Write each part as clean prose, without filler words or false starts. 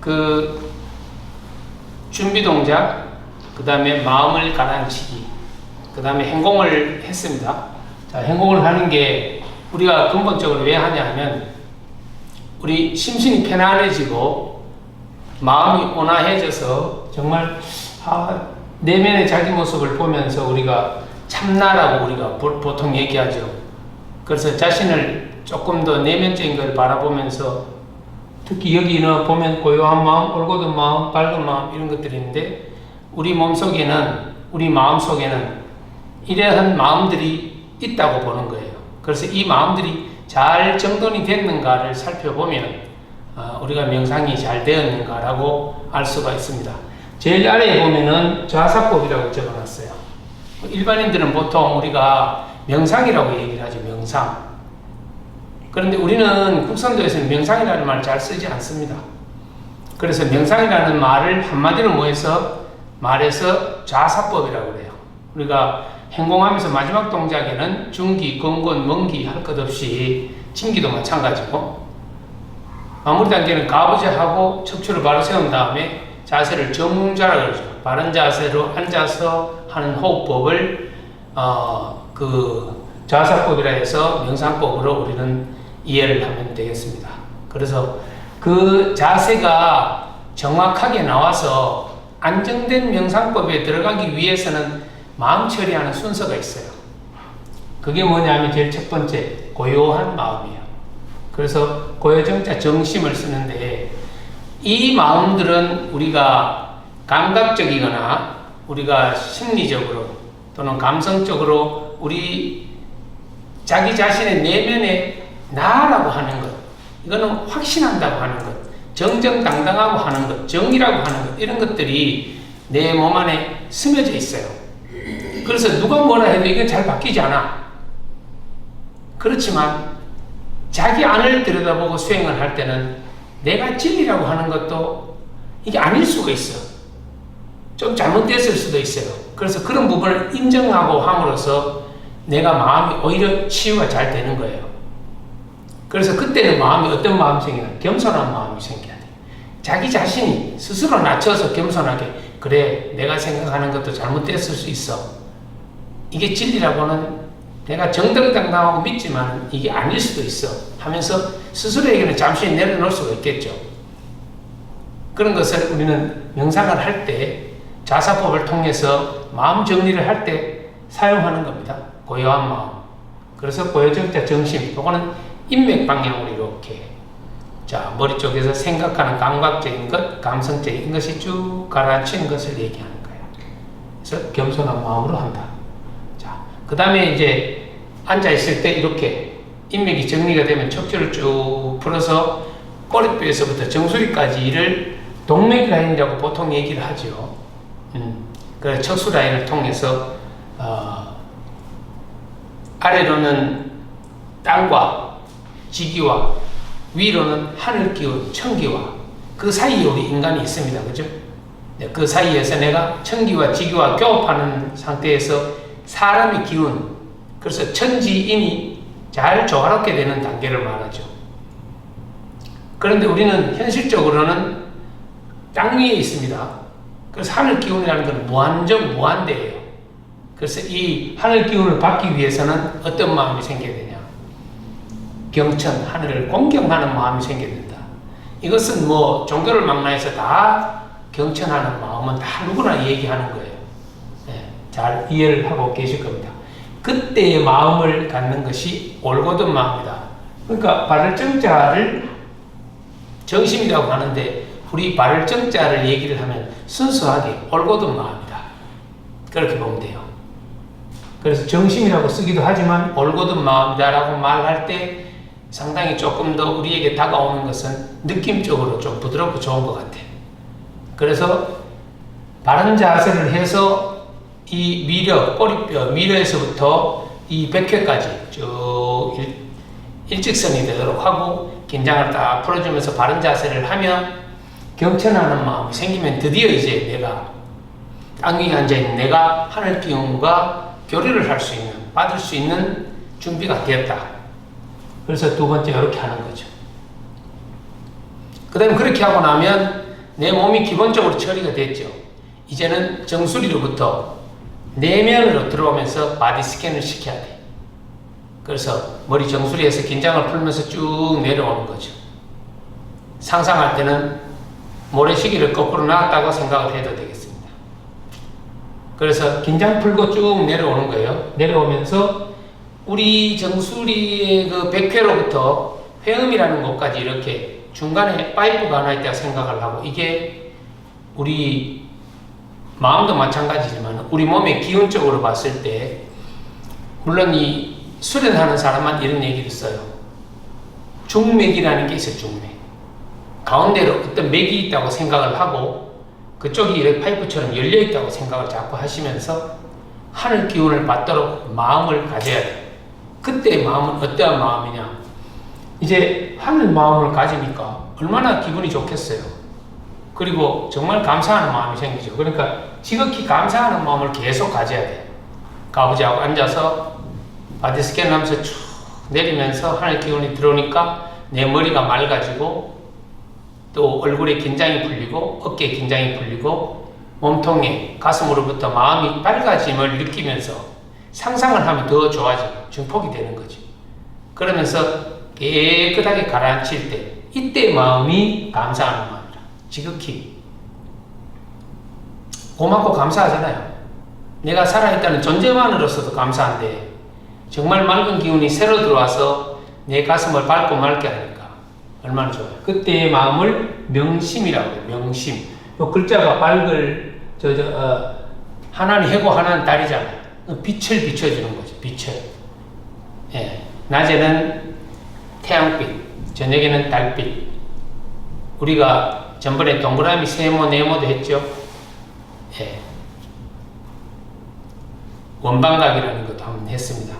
그 준비 동작, 그 다음에 마음을 가라앉히기, 그 다음에 행공을 했습니다. 자, 행공을 하는 게 우리가 근본적으로 왜 하냐 하면 우리 심신이 편안해지고 마음이 온화해져서 정말 내면의 자기 모습을 보면서 우리가 참나라고 우리가 보통 얘기하죠. 그래서 자신을 조금 더 내면적인 걸 바라보면서 특히 여기는 보면 고요한 마음, 올곧은 마음, 밝은 마음 이런 것들이 있는데 우리 몸속에는, 우리 마음속에는 이러한 마음들이 있다고 보는 거예요. 그래서 이 마음들이 잘 정돈이 됐는가를 살펴보면 우리가 명상이 잘 되었는가라고 알 수가 있습니다. 제일 아래에 보면은 좌사법이라고 적어놨어요. 일반인들은 보통 우리가 명상이라고 얘기를 하죠. 명상. 그런데 우리는 국선도에서는 명상이라는 말을 잘 쓰지 않습니다. 그래서 명상이라는 말을 한마디로 말해서 좌사법이라고 그래요. 우리가 행공하면서 마지막 동작에는 중기, 건곤, 먼기 할 것 없이 진기도 마찬가지고 마무리 단계는 가부좌하고 척추를 바로 세운 다음에 자세를 정좌라 그러죠. 바른 자세로 앉아서 하는 호흡법을 그 좌사법이라 해서 명상법으로 우리는 이해를 하면 되겠습니다. 그래서 그 자세가 정확하게 나와서 안정된 명상법에 들어가기 위해서는 마음 처리하는 순서가 있어요. 그게 뭐냐면 제일 첫 번째 고요한 마음이에요. 그래서 고요정자 정심을 쓰는데 이 마음들은 우리가 감각적이거나 우리가 심리적으로 또는 감성적으로 우리 자기 자신의 내면에 나라고 하는 것, 이거는 확신한다고 하는 것, 정정당당하고 하는 것, 정의라고 하는 것, 이런 것들이 내 몸 안에 스며져 있어요. 그래서 누가 뭐라 해도 이건 잘 바뀌지 않아. 그렇지만 자기 안을 들여다보고 수행을 할 때는 내가 진리라고 하는 것도 이게 아닐 수가 있어. 좀 잘못됐을 수도 있어요. 그래서 그런 부분을 인정하고 함으로써 내가 마음이 오히려 치유가 잘 되는 거예요. 그래서 그때는 마음이 어떤 마음이 생기나? 겸손한 마음이 생겨야 돼. 자기 자신이 스스로 낮춰서 겸손하게 그래 내가 생각하는 것도 잘못됐을 수 있어. 이게 진리라고는 내가 정정당당하고 믿지만 이게 아닐 수도 있어 하면서 스스로에게는 잠시 내려놓을 수가 있겠죠. 그런 것을 우리는 명상을 할 때 좌사법을 통해서 마음 정리를 할 때 사용하는 겁니다. 고요한 마음. 그래서 고요정자 정심, 이거는 인맥 방향으로 이렇게 자 머리 쪽에서 생각하는 감각적인 것, 감성적인 것이 쭉 가라앉히는 것을 얘기하는 거예요. 그래서 겸손한 마음으로 한다. 자, 그 다음에 이제 앉아 있을 때 이렇게 인맥이 정리가 되면 척추를 쭉 풀어서 꼬리뼈에서부터 정수리까지를 동맥 라인이라고 보통 얘기를 하죠. 그래서 척수 라인을 통해서 아래로는 땅과 지기와 위로는 하늘 기운, 천기와 그 사이에 우리 인간이 있습니다. 그죠? 네, 그 사이에서 내가 천기와 지기와 교합하는 상태에서 사람의 기운, 그래서 천지인이 잘 조화롭게 되는 단계를 말하죠. 그런데 우리는 현실적으로는 땅 위에 있습니다. 그래서 하늘 기운이라는 건 무한정 무한대예요. 그래서 이 하늘 기운을 받기 위해서는 어떤 마음이 생겨야 되냐? 경천, 하늘을 공경하는 마음이 생겨야 된다. 이것은 뭐 종교를 망라해서 다 경천하는 마음은 다 누구나 얘기하는 거예요. 네, 잘 이해를 하고 계실 겁니다. 그때의 마음을 갖는 것이 올곧은 마음이다. 그러니까 발을 정자를 정심이라고 하는데 우리 발을 정자를 얘기를 하면 순수하게 올곧은 마음이다. 그렇게 보면 돼요. 그래서 정심이라고 쓰기도 하지만 올곧은 마음이다라고 말할 때 상당히 조금 더 우리에게 다가오는 것은 느낌적으로 좀 부드럽고 좋은 것 같아요. 그래서 바른 자세를 해서 이 미려, 꼬리뼈, 미려에서부터 이 백회까지 쭉 일직선이 되도록 하고 긴장을 딱 풀어주면서 바른 자세를 하면 경천하는 마음이 생기면 드디어 이제 내가 땅 위에 앉아있는 내가 하늘 기운과 교류를 할 수 있는, 받을 수 있는 준비가 되었다. 그래서 두 번째 이렇게 하는 거죠. 그 다음에 그렇게 하고 나면 내 몸이 기본적으로 처리가 됐죠. 이제는 정수리로부터 내면으로 들어오면서 바디 스캔을 시켜야 돼. 그래서 머리 정수리에서 긴장을 풀면서 쭉 내려오는 거죠. 상상할 때는 모래시계를 거꾸로 놨다고 생각을 해도 되겠습니다. 그래서 긴장 풀고 쭉 내려오는 거예요. 내려오면서 우리 정수리의 그 백회로부터 회음이라는 곳까지 이렇게 중간에 파이프가 하나 있다고 생각을 하고, 이게 우리 마음도 마찬가지지만 우리 몸의 기운적으로 봤을 때, 물론 이 수련하는 사람만 이런 얘기를 써요. 중맥이라는 게 있어요. 중맥. 가운데로 어떤 맥이 있다고 생각을 하고 그쪽이 이렇게 파이프처럼 열려 있다고 생각을 자꾸 하시면서 하늘 기운을 받도록 마음을 가져야 돼요. 그때 마음은 어떠한 마음이냐? 이제 하늘 마음을 가지니까 얼마나 기분이 좋겠어요. 그리고 정말 감사하는 마음이 생기죠. 그러니까 지극히 감사하는 마음을 계속 가져야 돼요. 가부좌하고 앉아서 바디 스캔을 하면서 쭉 내리면서 하늘 기운이 들어오니까 내 머리가 맑아지고, 또 얼굴에 긴장이 풀리고 어깨에 긴장이 풀리고 몸통에 가슴으로부터 마음이 밝아짐을 느끼면서 상상을 하면 더 좋아지고 증폭이 되는 거죠. 그러면서 깨끗하게 가라앉힐 때, 이때 마음이 감사하는 마음이라. 지극히 고맙고 감사하잖아요. 내가 살아있다는 존재만으로서도 감사한데 정말 맑은 기운이 새로 들어와서 내 가슴을 밝고 맑게 하니까 얼마나 좋아요. 그때의 마음을 명심이라고 해요. 명심. 요 글자가 밝을 하나는 해고 하나는 달이잖아요. 빛을 비춰주는 거죠. 빛을. 예. 낮에는 태양빛, 저녁에는 달빛. 우리가 전번에 동그라미, 세모, 네모도 했죠. 예. 원방각이라는 것도 한번 했습니다.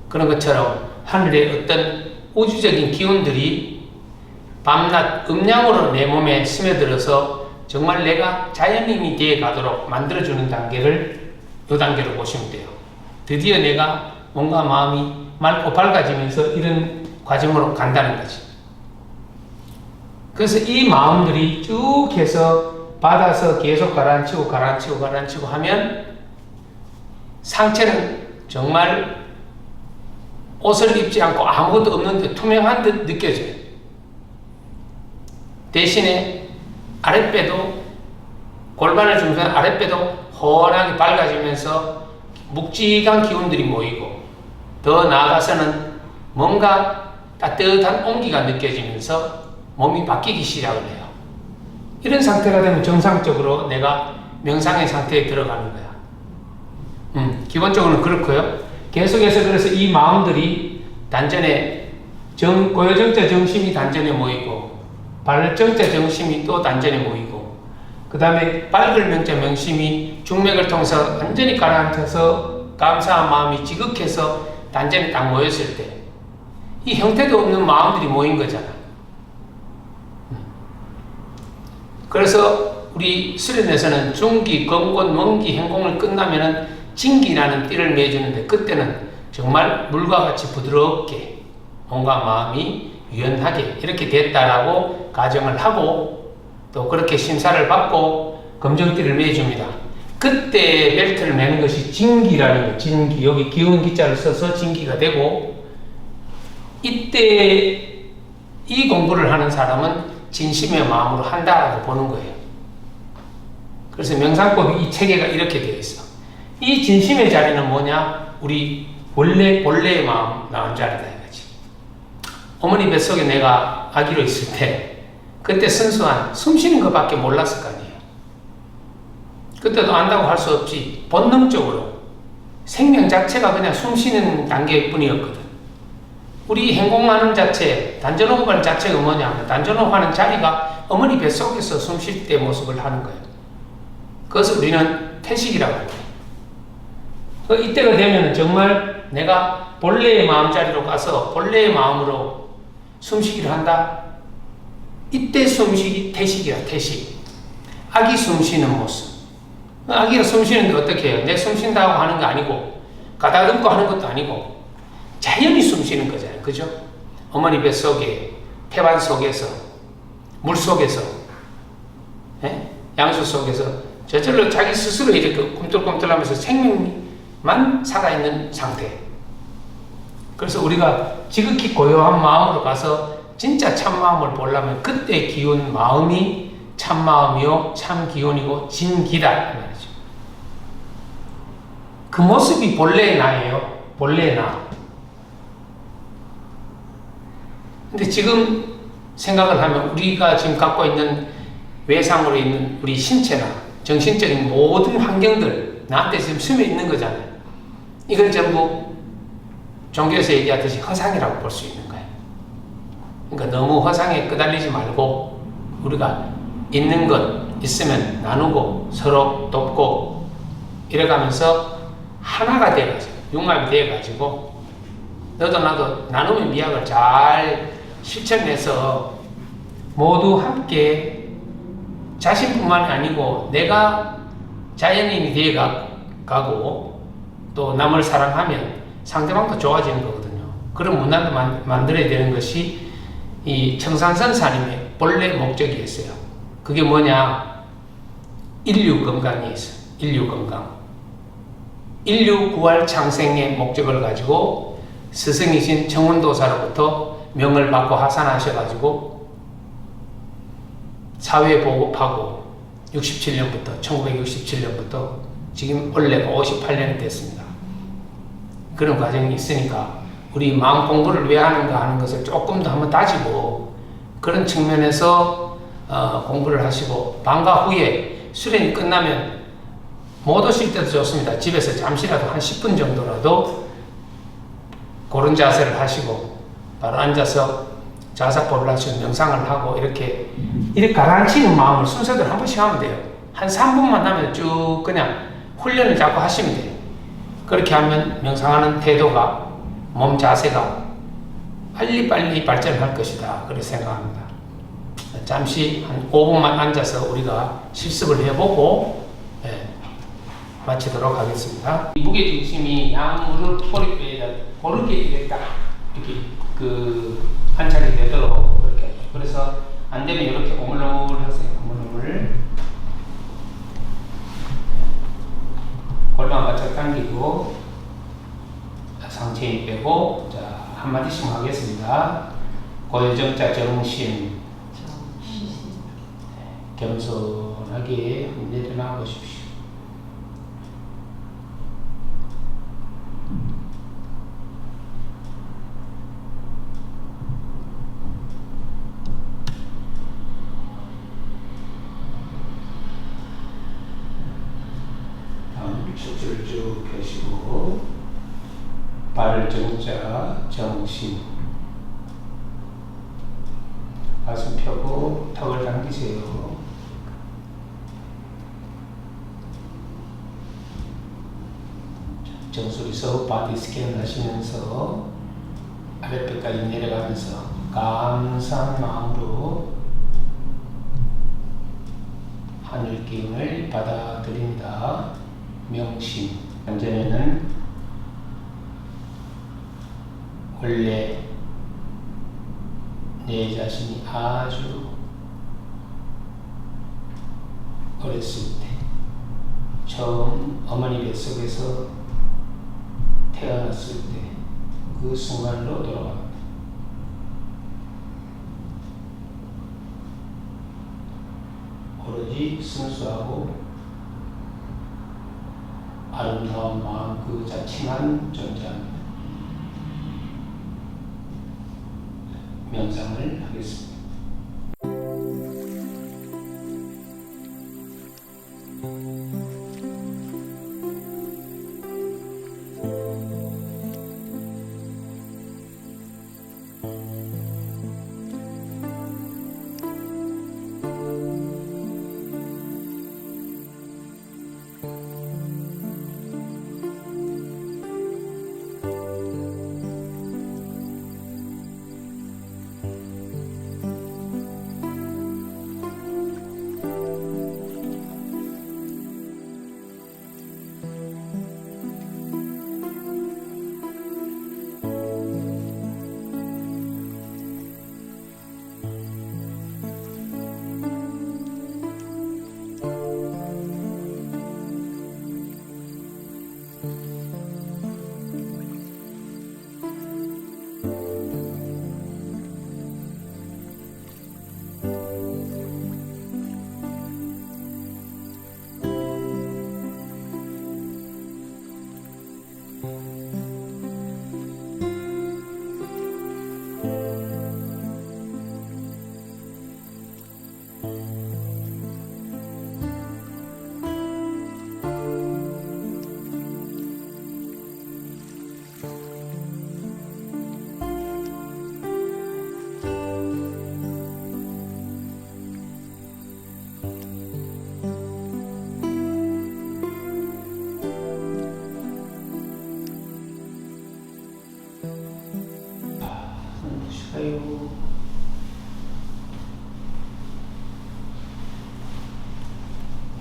그런 것처럼 하늘의 어떤 우주적인 기운들이 밤낮 음양으로 내 몸에 스며들어서 정말 내가 자연인이 되어 가도록 만들어주는 단계를 이 단계로 보시면 돼요. 드디어 내가 뭔가 마음이 맑고 밝아지면서 이런 과정으로 간다는 거지. 그래서 이 마음들이 쭉 해서 받아서 계속 가라앉히고 하면 상체는 정말 옷을 입지 않고 아무것도 없는데 투명한 듯 느껴져요. 대신에 아랫배도, 골반을 중심으로 아랫배도 훤하게 밝아지면서 묵직한 기운들이 모이고, 더 나아가서는 뭔가 따뜻한 온기가 느껴지면서 몸이 바뀌기 시작을 해요. 이런 상태가 되면 정상적으로 내가 명상의 상태에 들어가는 거야. 기본적으로는 그렇고요. 계속해서 그래서 이 마음들이 단전에 고요정자 정심이 단전에 모이고, 발정자 정심이 또 단전에 모이고, 그 다음에 밝을 명자 명심이 중맥을 통해서 완전히 가라앉아서 감사한 마음이 지극해서 단전에 딱 모였을 때 이 형태도 없는 마음들이 모인 거잖아. 그래서 우리 수련에서는 중기, 건곤, 원기, 행공을 끝나면은 진기라는 띠를 매주는데, 그때는 정말 물과 같이 부드럽게 몸과 마음이 유연하게 이렇게 됐다라고 가정을 하고, 또 그렇게 심사를 받고 검정띠를 매줍니다. 그때 벨트를 매는 것이 진기라는 거. 진기, 여기 기운 기자를 써서 진기가 되고, 이때 이 공부를 하는 사람은 진심의 마음으로 한다라고 보는 거예요. 그래서 명상법이 이 체계가 이렇게 되어 있어. 이 진심의 자리는 뭐냐? 우리 본래의 마음 나온 자리다 이거지. 어머니 뱃속에 내가 아기로 있을 때 그때 순수한 숨 쉬는 것밖에 몰랐을 거 아니에요. 그때도 안다고 할 수 없지. 본능적으로 생명 자체가 그냥 숨 쉬는 단계뿐이었거든. 우리 행공하는 자체, 단전호흡하는 자체가 뭐냐? 단전호흡하는 자리가 어머니 뱃속에서 숨 쉴 때 모습을 하는 거예요. 그것을 우리는 태식이라고 해요. 이때가 되면 정말 내가 본래의 마음자리로 가서 본래의 마음으로 숨쉬기를 한다. 이때 숨쉬기 태식이야. 태식. 아기 숨쉬는 모습. 아기가 숨쉬는데 어떻게 해요? 내 숨쉰다고 하는 거 아니고 가다듬고 하는 것도 아니고 자연히 숨쉬는 거잖아요. 그죠? 어머니 뱃속에, 태반 속에서, 물 속에서, 양수 속에서 저절로 자기 스스로 이렇게 꿈틀꿈틀하면서 생명만 살아있는 상태. 그래서 우리가 지극히 고요한 마음으로 가서 진짜 참마음을 보려면 그때 기운 마음이 참마음이요 참기운이고 진기다 이 말이죠. 그 모습이 본래의 나예요. 본래의 나. 근데 지금 생각을 하면 우리가 지금 갖고 있는 외상으로 있는 우리 신체나 정신적인 모든 환경들 나한테 지금 스며 있는 거잖아요. 이건 전부 종교에서 얘기하듯이 허상이라고 볼 수 있는 거예요. 그러니까 너무 허상에 끄달리지 말고 우리가 있는 것 있으면 나누고 서로 돕고 이래가면서 하나가 돼가지고 융합이 돼가지고 너도 나도 나눔의 미학을 잘 실천해서 모두 함께 자신뿐만이 아니고 내가 자연인이 되어가고 또 남을 사랑하면 상대방도 좋아지는 거거든요. 그런 문화를 만들어야 되는 것이 이 청산선사님의 본래 목적이었어요. 그게 뭐냐? 인류 건강이 있어요. 인류 건강. 인류 구할 창생의 목적을 가지고 스승이신 청운도사로부터 명을 받고 하산하셔가지고 사회 보급하고 67년부터 1967년부터 지금 원래가 58년이 됐습니다. 그런 과정이 있으니까 우리 마음 공부를 왜 하는가 하는 것을 조금 더 한번 따지고 그런 측면에서 공부를 하시고 방과 후에 수련이 끝나면 못 오실 때도 좋습니다. 집에서 잠시라도 한 10분 정도라도 그런 자세를 하시고 바로 앉아서 자사포를 하시고 명상을 하고 이렇게 가라앉히는 마음을 순서대로 한 번씩 하면 돼요. 한 3분만 하면 쭉 그냥 훈련을 자꾸 하시면 돼요. 그렇게 하면 명상하는 태도가 몸 자세가 빨리빨리 발전할 것이다. 그렇게 생각합니다. 잠시 한 5분만 앉아서 우리가 실습을 해보고 마치도록 하겠습니다. 무게중심이 양 무릎 허리뼈에다 고르게 이렇게 딱 이렇게 관찰이 되도록 그렇게. 그래서 안 되면 이렇게 오물오물 하세요. 오물오물. 골반 바짝 당기고 상체 힘 빼고 자 한마디씩 하겠습니다. 고요정자 정신 겸손하게 내려놔 보십시오. 척추를 쭉 펴시고 발을 정자 정신 가슴 펴고 턱을 당기세요. 정수리서 바디 스캔 하시면서 아랫배까지 내려가면서 감사한 마음으로 하늘 기운을 받아들입니다. 명심. 현재는 원래 내 자신이 아주 어렸을 때 처음 어머니 뱃속에서 태어났을 때 그 순간으로 돌아갑니다. 오로지 순수하고 아름다운 마음 그 자체만 존재합니다. 명상을 하겠습니다.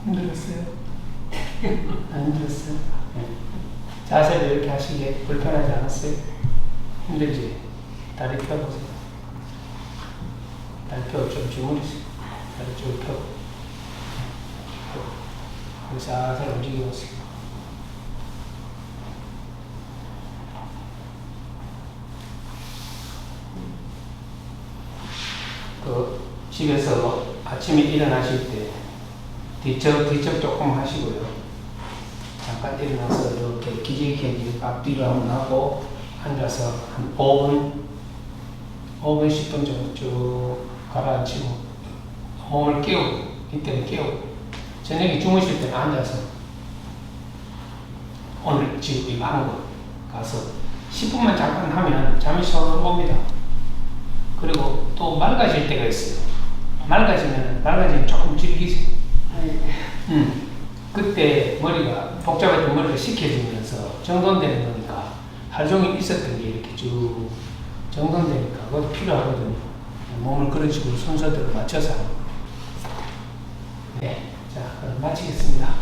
힘들었어요? 안 힘들었어요? 네. 자세를 이렇게 하시기에 불편하지 않았어요? 힘들지? 다리 펴보세요. 다리 펴고 좀 주무르세요. 다리 쭉 펴고. 살살 움직여보세요. 집에서 아침에 일어나실 때 뒤척 조금 하시고요. 잠깐 일어나서 이렇게 기지개지 앞뒤로 한번 하고 앉아서 한 5분 10분 정도 쭉 가라앉히고 몸을 깨우고 이때는 깨우고 저녁에 주무실 때는 앉아서 오늘 지금 이거 한 거 가서 10분만 잠깐 하면 잠이 쏙 옵니다. 그리고 또 맑아질 때가 있어요. 맑아지면 조금 즐기세요. 그때 머리가 복잡했던 머리가 식혀지면서 정돈되는 거니까 하루 종일 있었던 게 이렇게 쭉 정돈되니까 그것도 필요하거든요. 몸을 그런 식으로 순서대로 맞춰서. 네, 자 그럼 마치겠습니다.